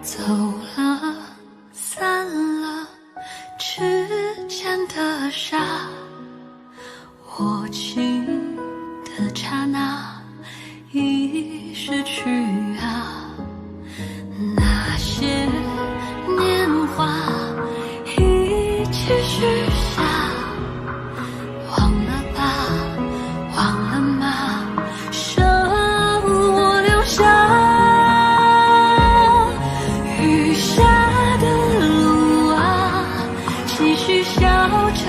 走了，散了，指尖的沙，握紧的刹那已逝去啊，那些年华一起许下，忘了吧，忘了吗？剩我留下。雨下的路啊，继续笑着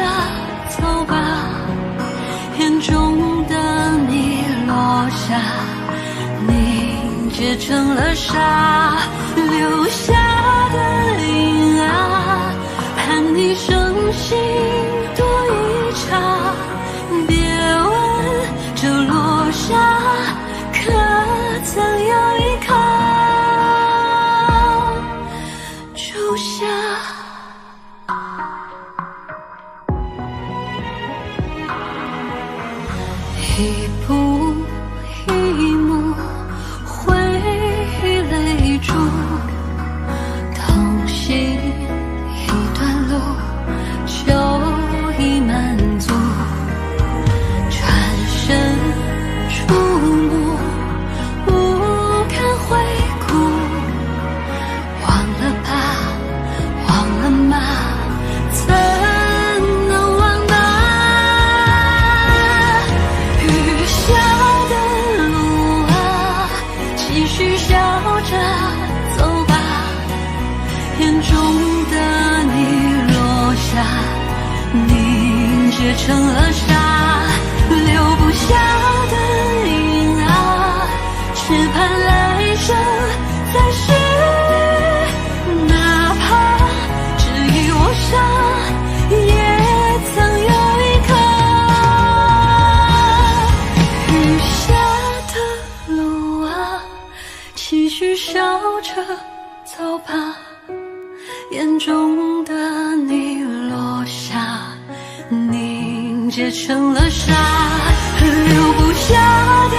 走吧，眼中的你落下，凝结成了沙，留下的影啊，盼你生心多一场。别问这落下可曾有依靠，住下。一步一幕，回忆泪珠，同行一段路，就已满足。转身触目，不堪回顾，忘了吧，忘了吗？怎能忘吧？雨下的路啊，继续笑着走吧，眼中的你落下，凝结成了沙，留不下的影啊，只盼来生再续。哪怕只一握沙，也曾有一刻。雨下的路啊，继续笑着走吧，眼中的你落下，凝结成了沙，留不下的